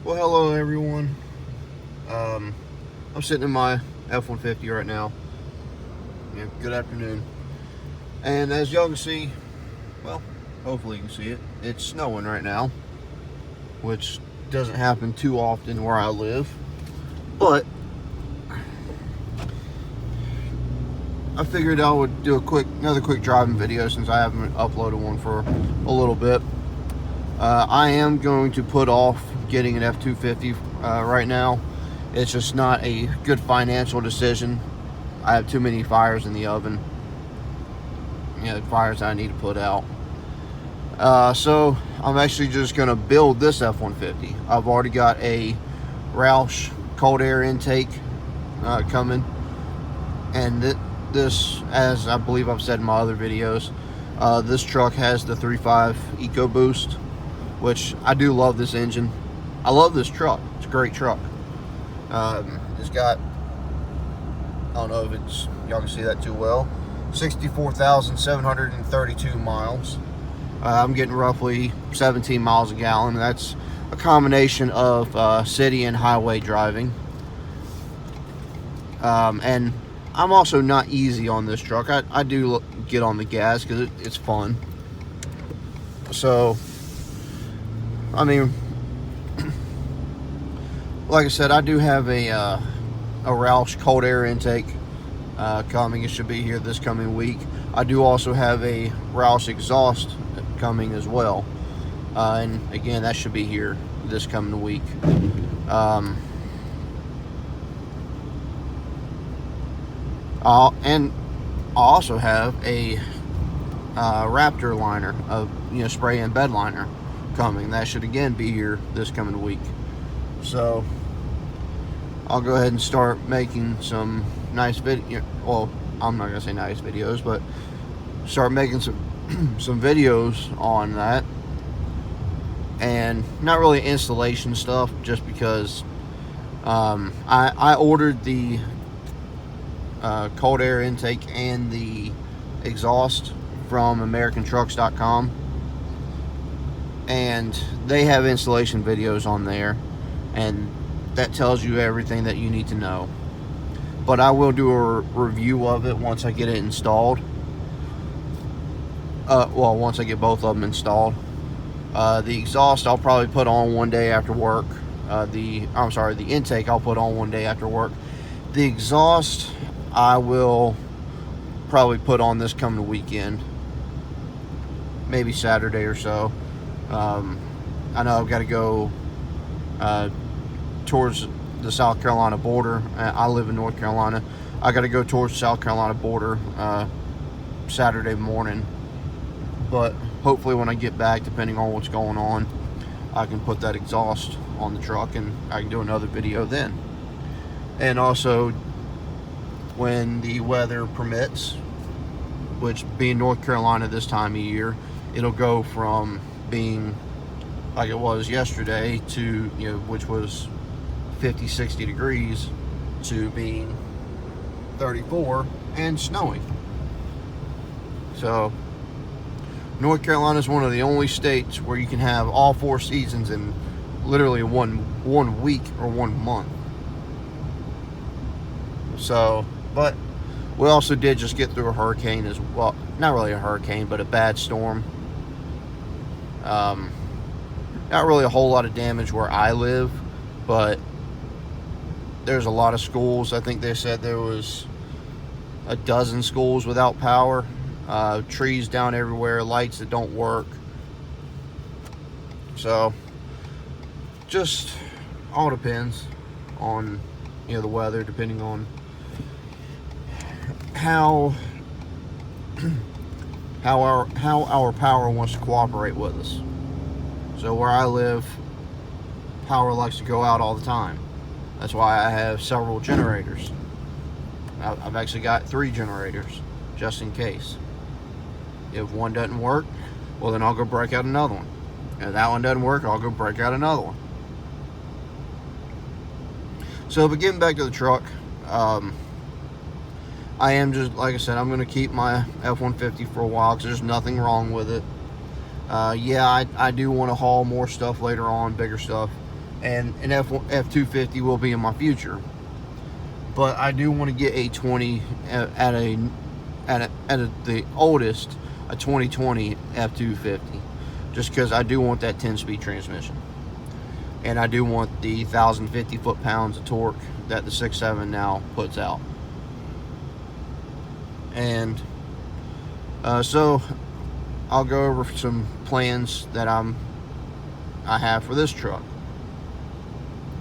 Well, hello everyone. I'm sitting in my F-150 right now. Yeah, good afternoon. And as y'all can see, well, hopefully you can see it, it's snowing right now, which doesn't happen too often where I live. But I figured I would do another quick driving video since I haven't uploaded one for a little bit. I am going to put off getting an F-250 right now. It's just not a good financial decision. I have too many fires in the oven. Fires I need to put out. So I'm actually just going to build this F-150. I've already got a Roush cold air intake coming. And this, as I believe I've said in my other videos, this truck has the 3.5 EcoBoost, which I do love this engine. I love this truck. It's a great truck. It's got, I don't know if y'all can see that too well, 64,732 miles. I'm getting roughly 17 miles a gallon. That's a combination of city and highway driving. And I'm also not easy on this truck. I do get on the gas because it's fun. So, I mean, like I said, I do have a Roush cold air intake coming. It should be here this coming week. I do also have a Roush exhaust coming as well. And again, that should be here this coming week. And I also have a Raptor liner, spray and bed liner coming. That should again be here this coming week. So I'll go ahead and start making some nice video. Well, I'm not gonna say nice videos, but start making some videos on that, and not really installation stuff, just because I ordered the cold air intake and the exhaust from AmericanTrucks.com, and they have installation videos on there, and that tells you everything that you need to know. But I will do a review of it once I get it installed. Once I get both of them installed. The exhaust I'll probably put on one day after work. The intake I'll put on one day after work. The exhaust I will probably put on this coming weekend, maybe Saturday or so. I know I've got to go towards the South Carolina border. I live in North Carolina. I got to go towards the South Carolina border Saturday morning, but hopefully when I get back, depending on what's going on, I can put that exhaust on the truck and I can do another video then. And also, when the weather permits, which being North Carolina this time of year, it'll go from being like it was yesterday to, which was 50, 60 degrees, to being 34 and snowing. So North Carolina is one of the only states where you can have all 4 seasons in literally one week or 1 month. So, but we also did just get through a hurricane as well. Not really a hurricane, but a bad storm. Not really a whole lot of damage where I live, but there's a lot of schools. I think they said there was a dozen schools without power. Trees down everywhere, lights that don't work. So just all depends on the weather, depending on how our power wants to cooperate with us. So where I live, power likes to go out all the time. That's why I have several generators. I've actually got 3 generators, just in case. If one doesn't work, well, then I'll go break out another one. If that one doesn't work, I'll go break out another one. So, but getting back to the truck, I am just, like I said, I'm going to keep my F-150 for a while because there's nothing wrong with it. Yeah, I do want to haul more stuff later on, bigger stuff, and an F250 will be in my future. But I do want to get a 20 at the oldest, a 2020 F250, just because I do want that 10-speed transmission, and I do want the 1,050 foot-pounds of torque that the 6.7 now puts out. And so I'll go over some plans that I have for this truck.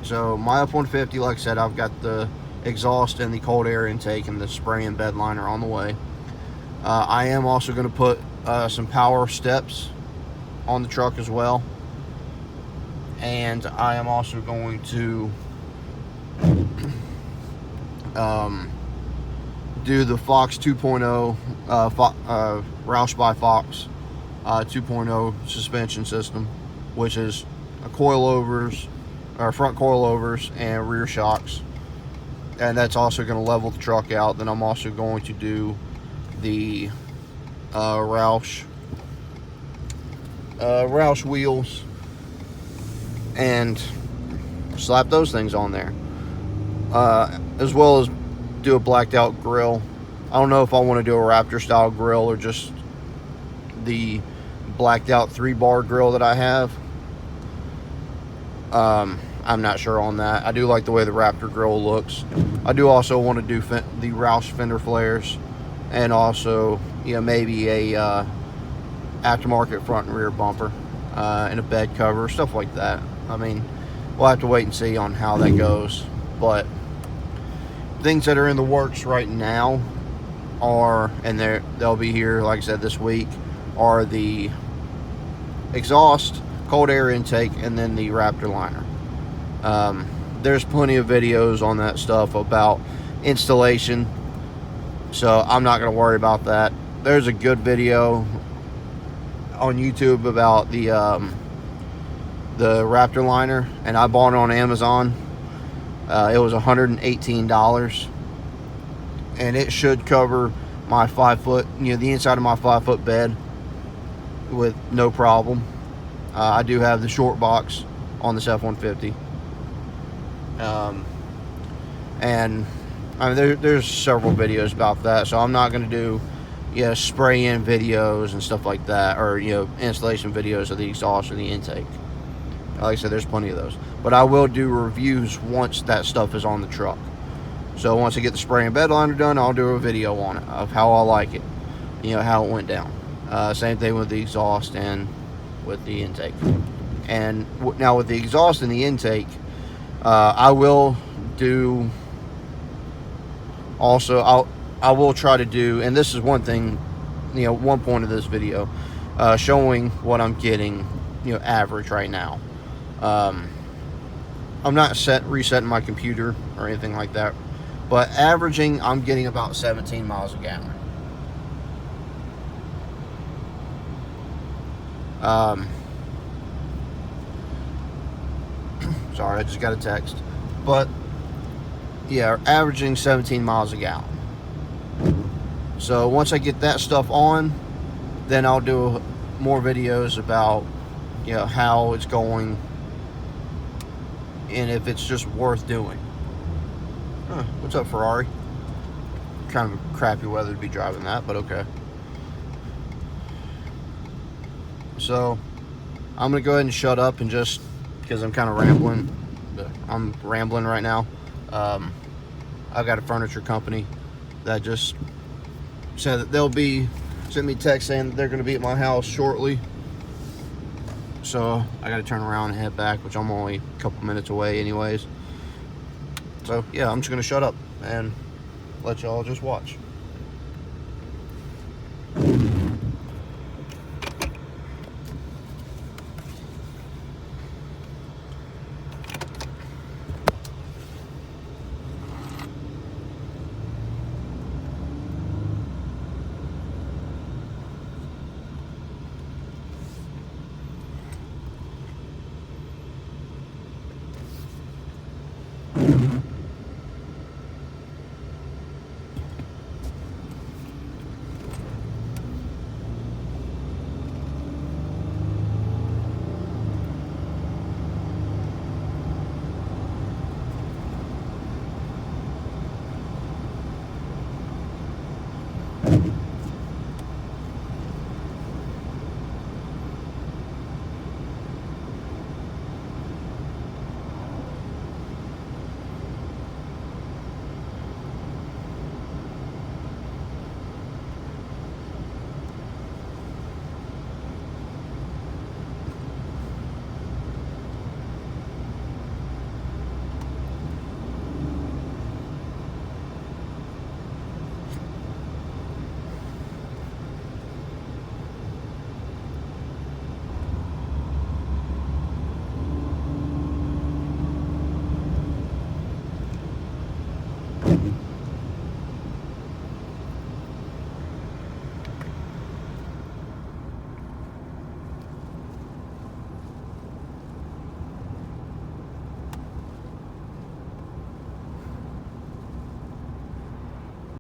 So my F-150, like I said, I've got the exhaust and the cold air intake and the spray and bed liner on the way. I am also going to put some power steps on the truck as well, and I am also going to do the Fox 2.0 Roush by Fox 2.0 suspension system, which is coilovers, or front coilovers and rear shocks, and that's also going to level the truck out. Then I'm also going to do the Roush wheels and slap those things on there, as well as do a blacked out grill. I don't know if I want to do a Raptor style grill or just the blacked out 3-bar grill that I have. I'm not sure on that. I do like the way the Raptor grill looks. I do also want to do the Roush fender flares, and also, you know, maybe a aftermarket front and rear bumper, and a bed cover, stuff like that. I mean, we'll have to wait and see on how that goes. But things that are in the works right now are, and they'll be here, like I said, this week, are the exhaust, cold air intake, and then the Raptor liner. There's plenty of videos on that stuff about installation, so I'm not going to worry about that. There's a good video on YouTube about the Raptor liner, and I bought it on Amazon. It was $118, and it should cover my 5-foot, you know, the inside of my 5-foot bed with no problem. I do have the short box on this F-150, and I mean, there's several videos about that, so I'm not going to do, you know, spray in videos and stuff like that, or, you know, installation videos of the exhaust or the intake. Like I said, there's plenty of those, but I will do reviews once that stuff is on the truck. So once I get the spray and bed liner done, I'll do a video on it of how I like it, you know, how it went down. Same thing with the exhaust and with the intake. And now with the exhaust and the intake, I will do also, I will try to do, and this is one thing, you know, one point of this video, showing what I'm getting, you know, average right now. I'm not resetting my computer or anything like that, but averaging, I'm getting about 17 miles a gallon. Sorry, I just got a text. But yeah, averaging 17 miles a gallon. So once I get that stuff on, then I'll do more videos about, you know, how it's going and if it's just worth doing. What's up, Ferrari? Kind of crappy weather to be driving that, but okay. So I'm gonna go ahead and shut up, and just because I'm kind of rambling, I'm rambling right now. I've got a furniture company that just said that they'll be sent me a text saying that they're going to be at my house shortly. So I got to turn around and head back, which I'm only a couple minutes away anyways. So yeah, I'm just going to shut up and let y'all just watch.